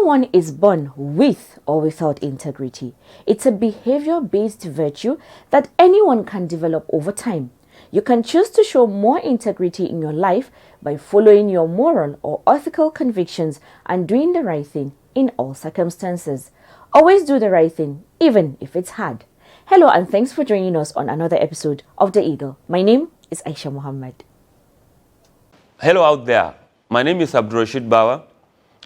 one is born with or without integrity. It's a behavior-based virtue that anyone can develop over time. You can choose to show more integrity in your life by following your moral or ethical convictions and doing the right thing in all circumstances. Always do the right thing, even if it's hard. Hello and thanks for joining us on another episode of The Eagle. My name is Aisha Muhammad. Hello out there. My name is Abdurrashid Bawa.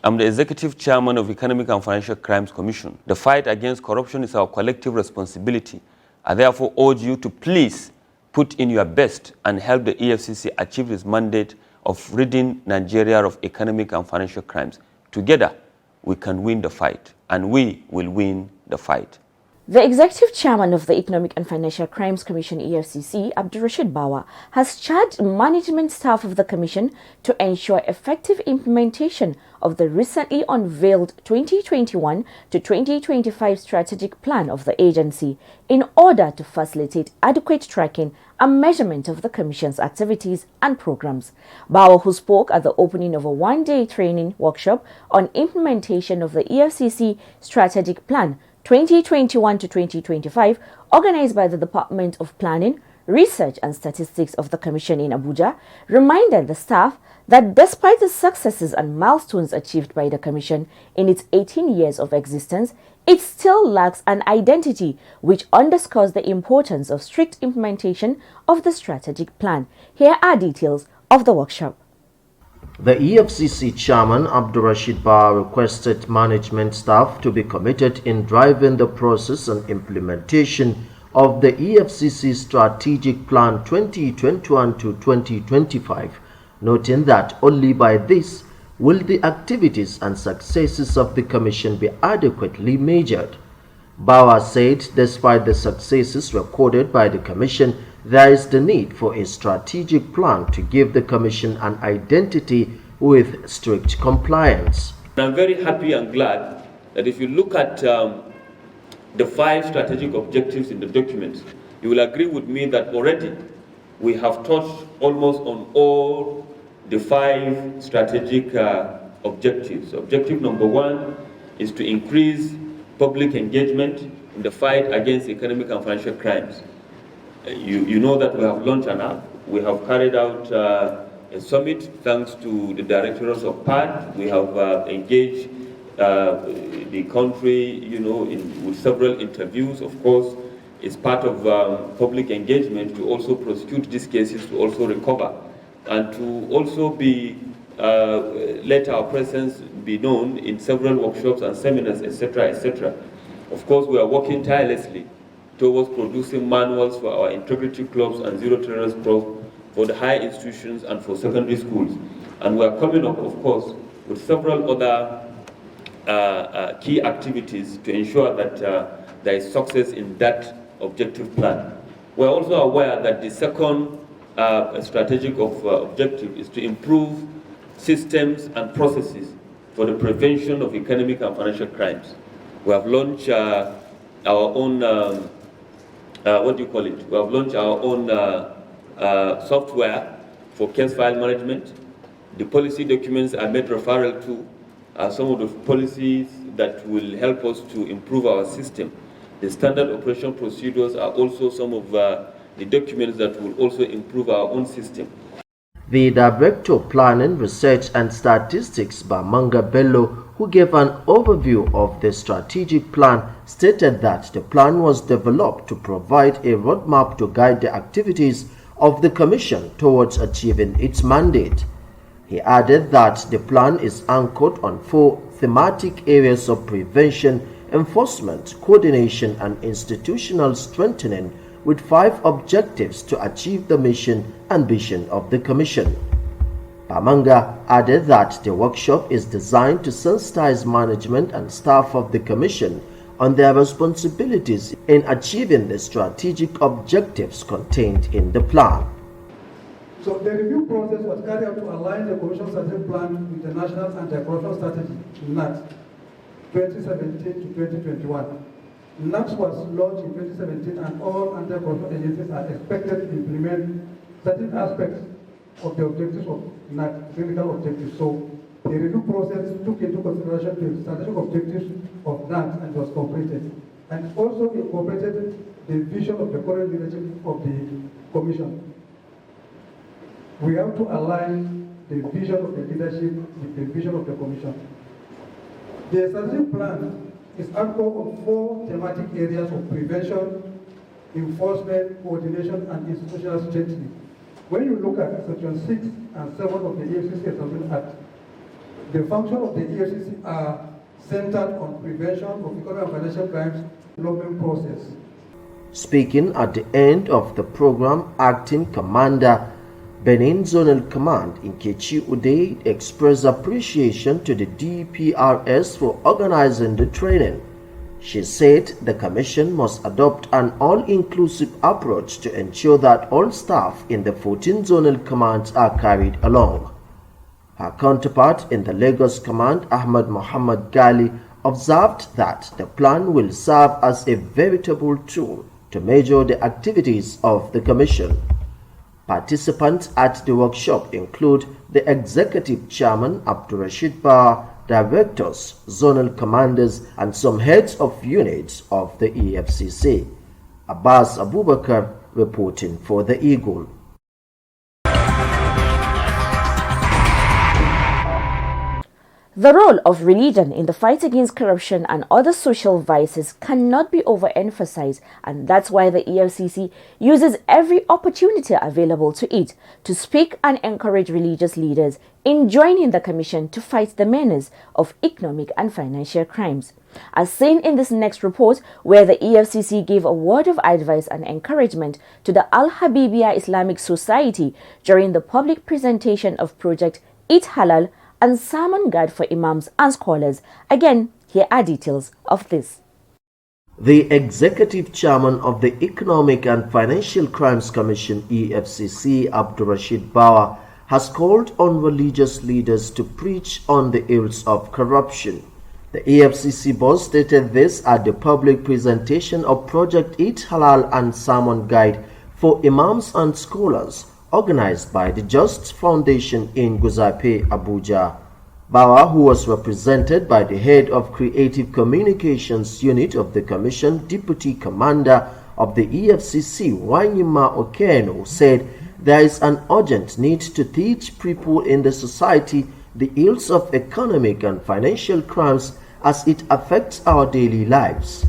I'm the Executive Chairman of Economic and Financial Crimes Commission. The fight against corruption is our collective responsibility. I therefore urge you to please put in your best and help the Efcc achieve its mandate of ridding Nigeria of economic and financial crimes. Together, we can win the fight, and we will win the fight. The Executive Chairman of the Economic and Financial Crimes Commission (EFCC), Abdurrashid Bawa, has charged management staff of the Commission to ensure effective implementation of the recently unveiled 2021 to 2025 strategic plan of the agency in order to facilitate adequate tracking and measurement of the Commission's activities and programs. Bawa, who spoke at the opening of a one-day training workshop on implementation of the EFCC strategic plan 2021 to 2025, organized by the Department of Planning, Research and Statistics of the Commission in Abuja, reminded the staff that despite the successes and milestones achieved by the Commission in its 18 years of existence, it still lacks an identity, which underscores the importance of strict implementation of the strategic plan. Here are details of the workshop. The EFCC chairman, Abdurrashid Bawa, requested management staff to be committed in driving the process and implementation of the EFCC Strategic Plan 2021 to 2025, noting that only by this will the activities and successes of the Commission be adequately measured. Bawa said despite the successes recorded by the Commission, there is the need for a strategic plan to give the Commission an identity with strict compliance. I'm very happy and glad that if you look at the 5 strategic objectives in the document, you will agree with me that already we have touched almost on all the 5 strategic objectives. Objective number 1 is to increase public engagement in the fight against economic and financial crimes. You know that we have launched an app. We have carried out a summit thanks to the directors of PAD. We have engaged the country, with several interviews. Of course, it's part of public engagement to also prosecute these cases, to also recover, and to also be let our presence be known in several workshops and seminars, etc., etc. Of course, we are working tirelessly towards producing manuals for our integrity clubs and zero tolerance clubs for the higher institutions and for secondary schools. And we are coming up, of course, with several other key activities to ensure that there is success in that objective plan. We are also aware that the second strategic objective is to improve systems and processes for the prevention of economic and financial crimes. We have launched our own we have launched our own software for case file management. The policy documents are made referral to some of the policies that will help us to improve our system. The standard operation procedures are also some of the documents that will also improve our own system. The Director of Planning, Research and Statistics, Bamanga Bello, who gave an overview of the strategic plan, stated that the plan was developed to provide a roadmap to guide the activities of the Commission towards achieving its mandate. He added that the plan is anchored on 4 thematic areas of prevention, enforcement, coordination, and institutional strengthening, with 5 objectives to achieve the mission and vision of the Commission. Bamanga added that the workshop is designed to sensitize management and staff of the Commission on their responsibilities in achieving the strategic objectives contained in the plan. So the review process was carried out to align the Commission strategic plan with the National Anti-Corruption Strategy, NAT, 2017 to 2021. NAT was launched in 2017, and all anti-corruption agencies are expected to implement certain aspects of the objectives of NAT, critical objectives. So The review process took into consideration the strategic objectives of NAT and was completed, and also incorporated the vision of the current leadership of the Commission. We have to align the vision of the leadership with the vision of the Commission. The strategic plan is anchored on 4 thematic areas of prevention, enforcement, coordination, and institutional strengthening. When you look at Section 6 and 7 of the Efcc Establishment Act, the function of the Efcc are centered on prevention of economic and financial crimes development process. Speaking at the end of the program, Acting Commander Benin Zonal Command Nkechi Uday expressed appreciation to the DPRS for organizing the training. She said the Commission must adopt an all-inclusive approach to ensure that all staff in the 14 zonal commands are carried along. Her counterpart in the Lagos Command, Ahmad Muhammad Gali, observed that the plan will serve as a veritable tool to measure the activities of the Commission. Participants at the workshop include the Executive Chairman Abdurrashid Bawa, Directors, Zonal Commanders, and some heads of units of the EFCC. Abbas Abubakar reporting for the Eagle. The role of religion in the fight against corruption and other social vices cannot be overemphasized, and that's why the EFCC uses every opportunity available to it to speak and encourage religious leaders in joining the Commission to fight the menace of economic and financial crimes. As seen in this next report, where the EFCC gave a word of advice and encouragement to the Al-Habibiyya Islamic Society during the public presentation of Project Eat Halal and Sermon Guide for Imams and Scholars. Again, here are details of this. The Executive Chairman of the Economic and Financial Crimes Commission EFCC, Abdurrashid Bawa, has called on religious leaders to preach on the ills of corruption. The EFCC boss stated this at the public presentation of Project Eat Halal and Sermon Guide for Imams and Scholars, organized by the Just Foundation in Guzape, Abuja. Bawa, who was represented by the head of Creative Communications Unit of the Commission, Deputy Commander of the EFCC, Wanyima Okeno, said there is an urgent need to teach people in the society the ills of economic and financial crimes as it affects our daily lives.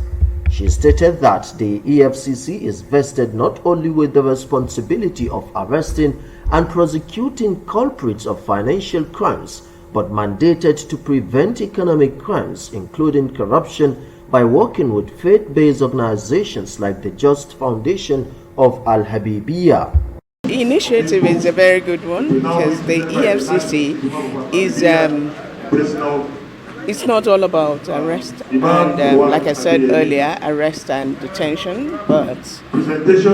She stated that the EFCC is vested not only with the responsibility of arresting and prosecuting culprits of financial crimes, but mandated to prevent economic crimes, including corruption, by working with faith-based organizations like the Just Foundation of Al-Habibiyya. The initiative is a very good one because the EFCC is it's not all about arrest and, like I said earlier, arrest and detention, but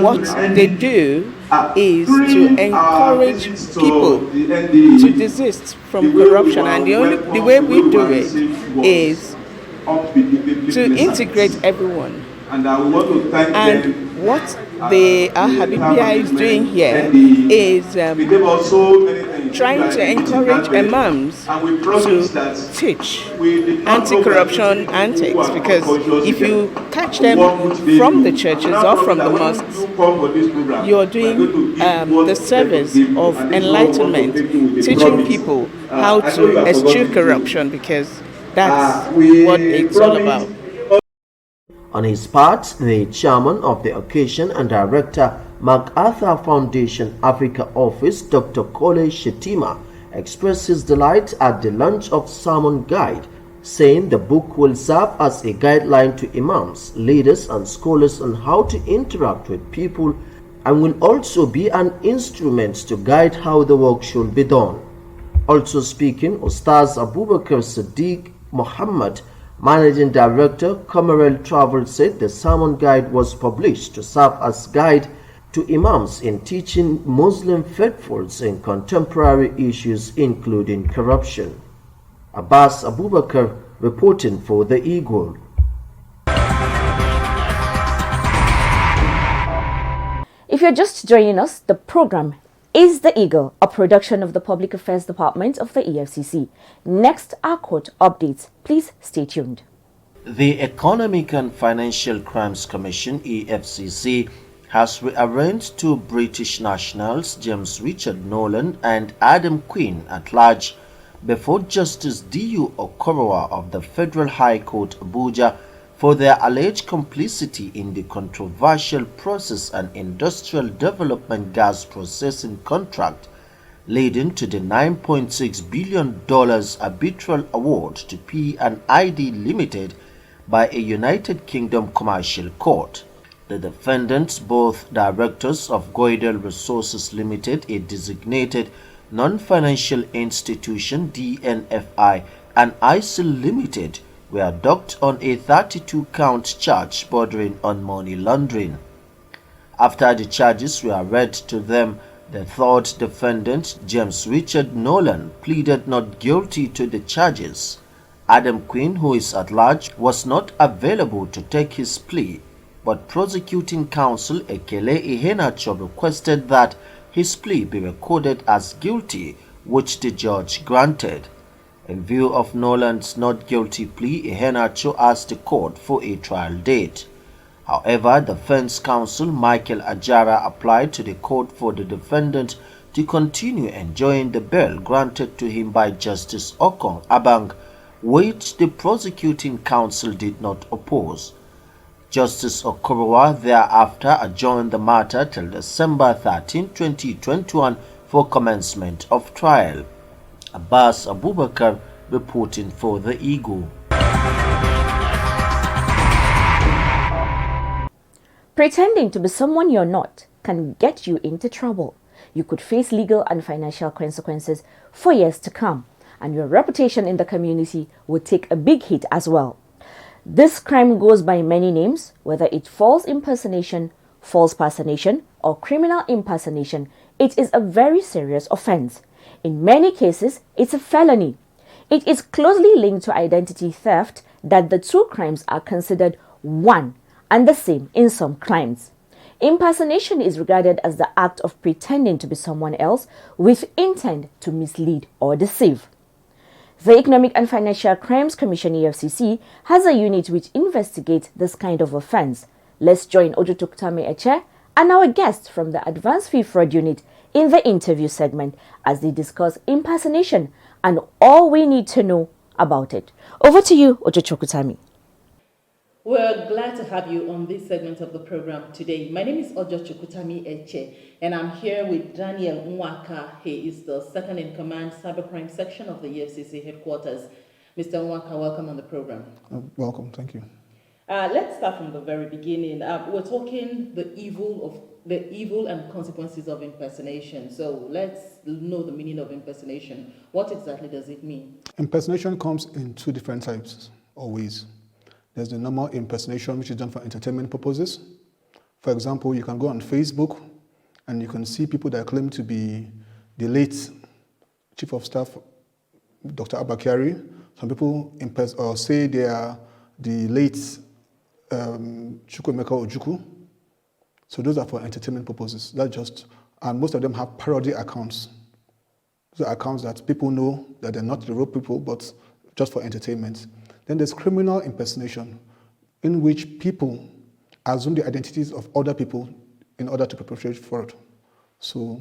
what they do is to encourage people to desist from corruption, and the way we do it is to integrate everyone. And what the Al-Habibiyya is doing here is trying to encourage imams to teach anti-corruption antics, because if you catch them from the churches or from the mosques, you're doing the service of enlightenment, teaching people how to eschew corruption, because that's what it's all about. On his part, the chairman of the occasion and director, MacArthur Foundation Africa Office, Dr. Kole Shetima, expressed his delight at the launch of Sermon Guide, saying the book will serve as a guideline to imams, leaders and scholars on how to interact with people, and will also be an instrument to guide how the work should be done. Also speaking, Ustaz Abubakar Siddiq Muhammad, Managing Director, Comerel Travel, said the Sermon Guide was published to serve as guide to imams in teaching Muslim faithfuls in contemporary issues including corruption. Abbas Abubakar reporting for the Eagle. If you're just joining us, the program Is the Eagle a production of the Public Affairs Department of the EFCC? Next are court updates. Please stay tuned. The Economic and Financial Crimes Commission (EFCC) has rearranged two British nationals, James Richard Nolan and Adam Quinn, at large before Justice D.U. Okorowa of the Federal High Court, Abuja, for their alleged complicity in the controversial Process and Industrial Development Gas Processing contract, leading to the $9.6 billion arbitral award to P&ID Limited by a United Kingdom commercial court. The defendants, both directors of Goidel Resources Limited, a designated non-financial institution (DNFI), and ISIL Limited, were docked on a 32-count charge bordering on money laundering. After the charges were read to them, the third defendant, James Richard Nolan, pleaded not guilty to the charges. Adam Quinn, who is at large, was not available to take his plea, but prosecuting counsel Ekele Iheanacho requested that his plea be recorded as guilty, which the judge granted. In view of Nolan's not guilty plea, Iheanacho asked the court for a trial date. However, defense counsel Michael Ajara applied to the court for the defendant to continue enjoying the bail granted to him by Justice Okon Abang, which the prosecuting counsel did not oppose. Justice Okorowa thereafter adjourned the matter till December 13, 2021 for commencement of trial. Abbas Abubakar reporting for the Eagle. Pretending to be someone you're not can get you into trouble. You could face legal and financial consequences for years to come, and your reputation in the community would take a big hit as well. This crime goes by many names, whether it's false impersonation, false personation, or criminal impersonation. It is a very serious offense. In many cases, it's a felony. It is closely linked to identity theft that the two crimes are considered one and the same in some crimes. Impersonation is regarded as the act of pretending to be someone else with intent to mislead or deceive. The Economic and Financial Crimes Commission (EFCC) has a unit which investigates this kind of offense. Let's join Ojotoktame Eche and our guest from the Advanced Fee Fraud Unit in the interview segment as they discuss impersonation and all we need to know about it. Over to you, Ojotoktame. We're glad to have you on this segment of the program today. My name is Ojo Chukutami Eche, and I'm here with Daniel Nwaka. He is the second in command cybercrime section of the EFCC headquarters. Mr. Nwaka, welcome on the program. Welcome, thank you. Let's start from the very beginning. We're talking the evil and consequences of impersonation. So let's know the meaning of impersonation. What exactly does it mean? Impersonation comes in two different types or ways. There's the normal impersonation, which is done for entertainment purposes. For example, you can go on Facebook and you can see people that claim to be the late Chief of Staff, Dr. Abakari. Some people say they are the late Chukwemeka Ojukwu. So those are for entertainment purposes. And most of them have parody accounts. Those are accounts that people know that they're not the real people, but just for entertainment. Then there's criminal impersonation, in which people assume the identities of other people in order to perpetrate fraud. So,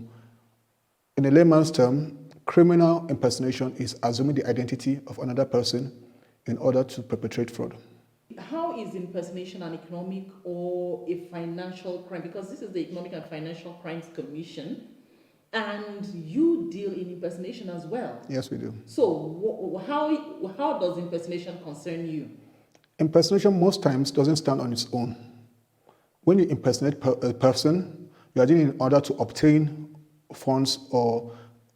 in a layman's term, criminal impersonation is assuming the identity of another person in order to perpetrate fraud. How is impersonation an economic or a financial crime? Because this is the Economic and Financial Crimes Commission, and you deal in impersonation as well. Yes, we do. So how does impersonation concern you? Impersonation most times doesn't stand on its own. When you impersonate a person, you are doing it in order to obtain funds or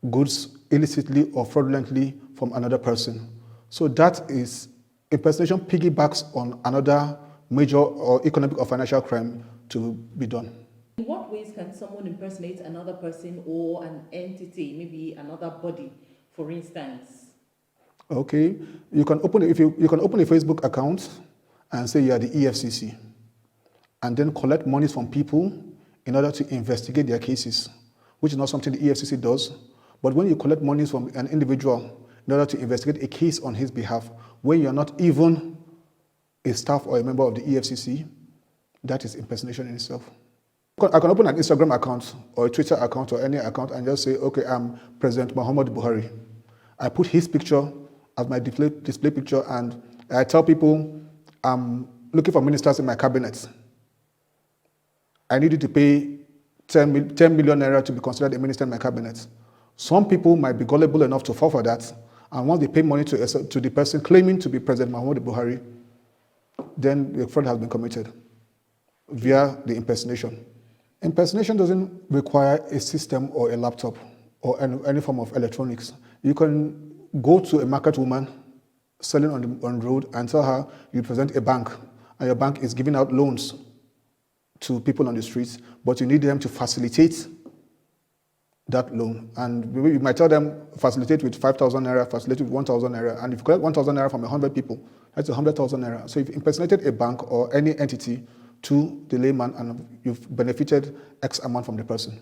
goods illicitly or fraudulently from another person. So that is, impersonation piggybacks on another major or economic or financial crime to be done. In what ways can someone impersonate another person or an entity, maybe another body, for instance? Okay, you can open a Facebook account and say you are the EFCC, and then collect monies from people in order to investigate their cases. which is not something the EFCC does. But when you collect monies from an individual in order to investigate a case on his behalf, when you're not even a staff or a member of the EFCC, that is impersonation in itself. I can open an Instagram account or a Twitter account or any account and just say, okay, I'm President Muhammad Buhari. I put his picture as my display picture, and I tell people I'm looking for ministers in my cabinet. I need you to pay 10 million naira to be considered a minister in my cabinet. Some people might be gullible enough to fall for that, and once they pay money to the person claiming to be President Muhammad Buhari, then the fraud has been committed via the impersonation. Impersonation doesn't require a system or a laptop or any form of electronics. You can go to a market woman selling on the road and tell her you represent a bank, and your bank is giving out loans to people on the streets, but you need them to facilitate that loan. And you might tell them, facilitate with 5,000 naira, facilitate with 1,000 naira, and if you collect 1,000 naira from 100 people, that's 100,000 naira. So you've impersonated a bank or any entity to the layman, and you've benefited X amount from the person.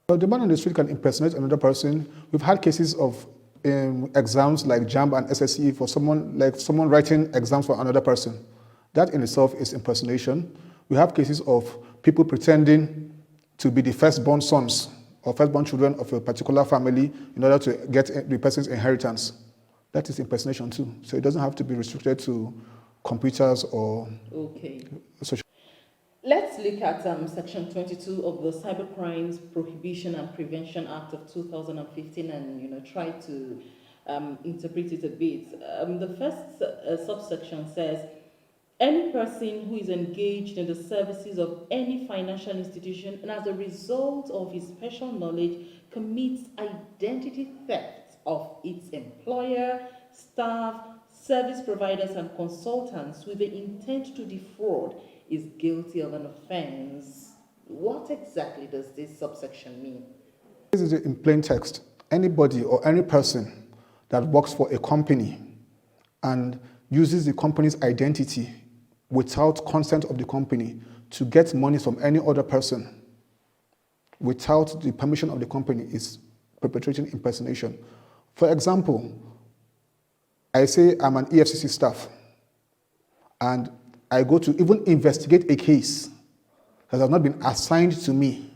So the man on the street can impersonate another person. We've had cases of exams like JAMB and SSE for someone writing exams for another person. That in itself is impersonation. We have cases of people pretending to be the firstborn sons or firstborn children of a particular family in order to get the person's inheritance. That is impersonation too. So it doesn't have to be restricted to computers or social. Let's look at Section 22 of the Cybercrimes Prohibition and Prevention Act of 2015 and try to interpret it a bit. The first subsection says, any person who is engaged in the services of any financial institution and as a result of his special knowledge commits identity theft of its employer, staff, service providers and consultants with the intent to defraud is guilty of an offense. What exactly does this subsection mean? This is in plain text. Anybody or any person that works for a company and uses the company's identity without consent of the company to get money from any other person without the permission of the company is perpetrating impersonation. For example, I say I'm an EFCC staff and I go to even investigate a case that has not been assigned to me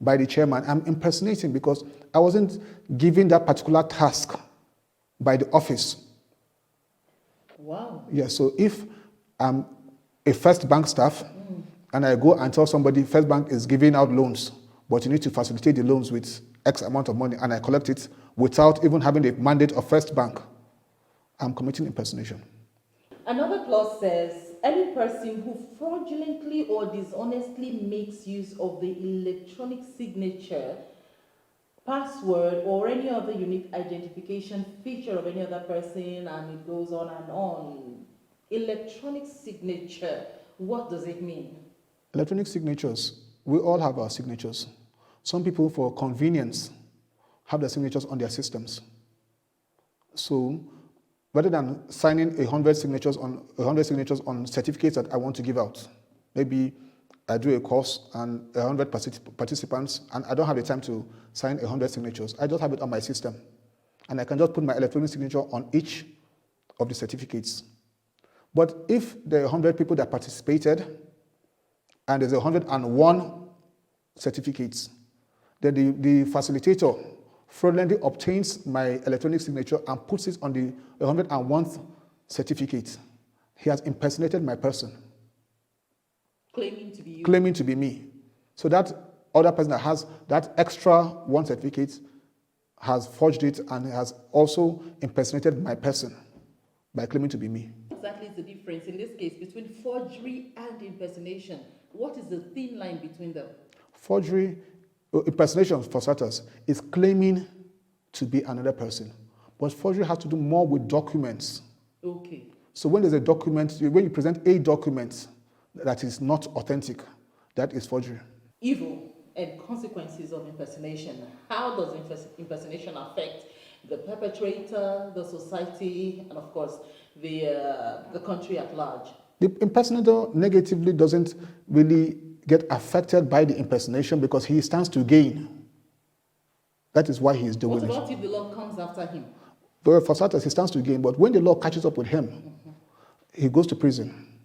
by the chairman. I'm impersonating because I wasn't given that particular task by the office. Wow. Yeah, so if I'm a First Bank staff and I go and tell somebody First Bank is giving out loans, but you need to facilitate the loans with X amount of money, and I collect it without even having the mandate of First Bank, I'm committing impersonation. Another clause says, any person who fraudulently or dishonestly makes use of the electronic signature, password, or any other unique identification feature of any other person, and it goes on and on. Electronic signature, what does it mean? Electronic signatures, we all have our signatures. Some people, for convenience, have their signatures on their systems. So rather than signing 100 signatures on certificates that I want to give out, maybe I do a course and 100 participants, and I don't have the time to sign 100 signatures. I just have it on my system, and I can just put my electronic signature on each of the certificates. But if there are 100 people that participated, and there's 101 certificates, then the facilitator fraudulently obtains my electronic signature and puts it on the 101th certificate. He has impersonated my person. Claiming to be you. Claiming to be me. So that other person that has that extra one certificate has forged it and has also impersonated my person by claiming to be me. Exactly is the difference in this case between forgery and impersonation? What is the thin line between them? Forgery, impersonation for starters, is claiming to be another person. But forgery has to do more with documents. Okay. So when there's a document, when you present a document that is not authentic, that is forgery. Evil and consequences of impersonation. How does impersonation affect the perpetrator, the society, and of course, the country at large? The impersonator negatively doesn't really get affected by the impersonation because he stands to gain. That is why he is doing What it. about if the law comes after him? Well, for starters, he stands to gain, but when the law catches up with him, he goes to prison.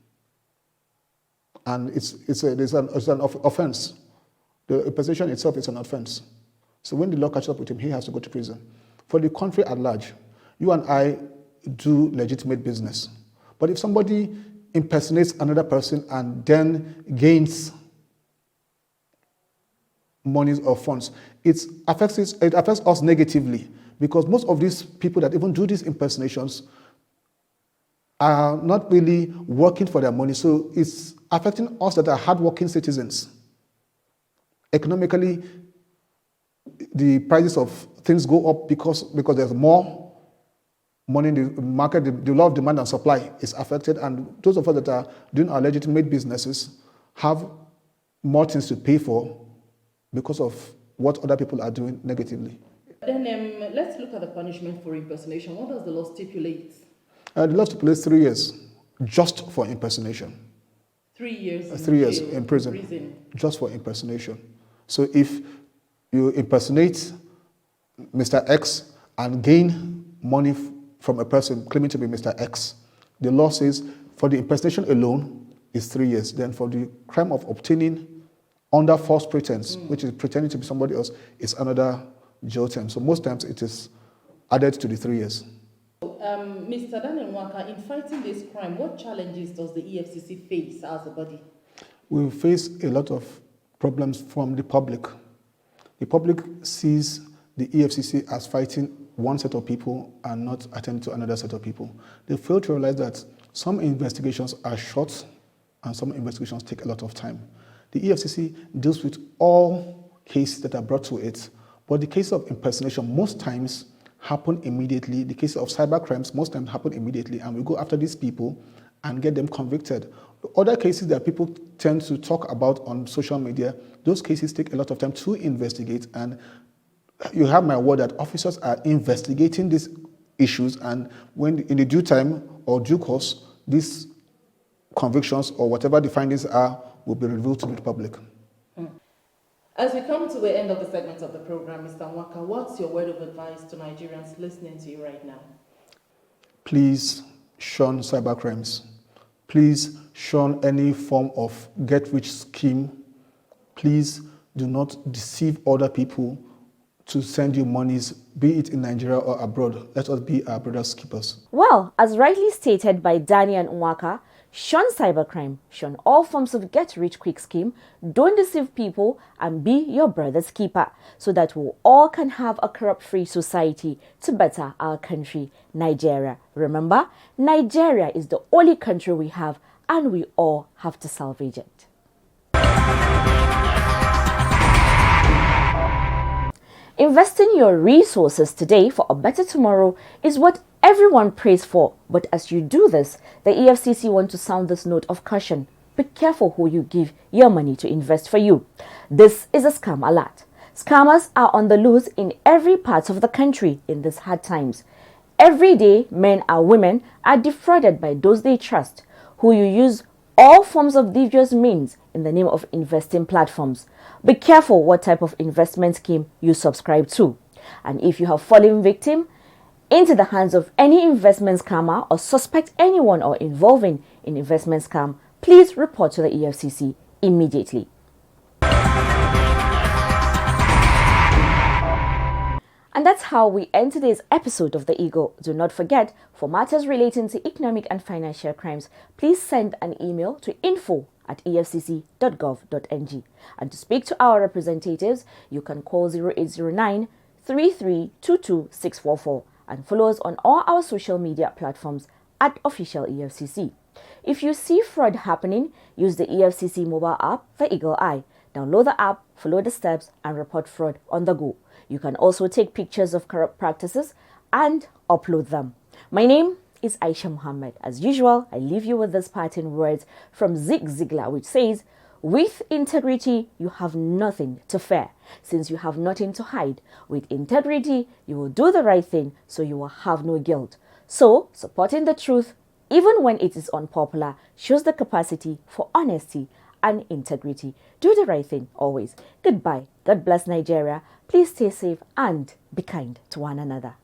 And it's an offense. The impersonation itself is an offense. So when the law catches up with him, he has to go to prison. For the country at large, you and I do legitimate business. But if somebody impersonates another person and then gains monies or funds, it affects us negatively, because most of these people that even do these impersonations are not really working for their money. So it's affecting us that are hardworking citizens. Economically, the prices of things go up because there's more money in the market. The law of demand and supply is affected, and those of us that are doing our legitimate businesses have more things to pay for because of what other people are doing negatively. Then let's look at the punishment for impersonation. What does the law stipulate? The law stipulates 3 years just for impersonation. 3 years in 3 years jail, in prison, just for impersonation. So if you impersonate Mr. X and gain money from a person claiming to be Mr. X, the law says for the impersonation alone is 3 years. Then for the crime of obtaining under false pretense, which is pretending to be somebody else, is another jail term. So most times it is added to the 3 years. Mr. Daniel Nwaka, in fighting this crime, what challenges does the EFCC face as a body? We face a lot of problems from the public. The public sees the EFCC as fighting one set of people and not attending to another set of people. They fail to realize that some investigations are short and some investigations take a lot of time. The EFCC deals with all cases that are brought to it, but the case of impersonation most times happen immediately. The cases of cyber crimes most times happen immediately, and we go after these people and get them convicted. The other cases that people tend to talk about on social media, those cases take a lot of time to investigate, and you have my word that officers are investigating these issues, and when in the due time or due course, these convictions or whatever the findings are will be revealed to the public. As we come to the end of the segment of the program, Mr. Nwaka, what's your word of advice to Nigerians listening to you right now? Please shun cybercrimes. Please shun any form of get-rich scheme. Please do not deceive other people to send you monies, be it in Nigeria or abroad. Let us be our brother's keepers. Well, as rightly stated by Daniel Nwaka, shun cybercrime, shun all forms of get-rich-quick scheme, don't deceive people, and be your brother's keeper, so that we all can have a corrupt-free society to better our country, Nigeria. Remember, Nigeria is the only country we have, and we all have to salvage it. Investing your resources today for a better tomorrow is what everyone prays for. But as you do this, the EFCC want to sound this note of caution. Be careful who you give your money to invest for you. This is a scam alert. Scammers are on the loose in every part of the country in these hard times. Every day, men and women are defrauded by those they trust, who you use all forms of devious means in the name of investing platforms. Be careful what type of investment scheme you subscribe to. And if you have fallen victim into the hands of any investment scammer or suspect anyone or involving in investment scam, please report to the EFCC immediately. And that's how we end today's episode of The Eagle. Do not forget, for matters relating to economic and financial crimes, please send an email to info@efcc.gov.ng. And to speak to our representatives, you can call 0809 3322 644 and follow us on all our social media platforms at Official EFCC. If you see fraud happening, use the EFCC mobile app, The Eagle Eye. Download the app, follow the steps, and report fraud on the go. You can also take pictures of corrupt practices and upload them. My name is Aisha Muhammad. As usual, I leave you with this parting words from Zig Ziglar, which says, "With integrity, you have nothing to fear, since you have nothing to hide. With integrity, you will do the right thing, so you will have no guilt." So, supporting the truth, even when it is unpopular, shows the capacity for honesty and integrity. Do the right thing always. Goodbye. God bless Nigeria. Please stay safe and be kind to one another.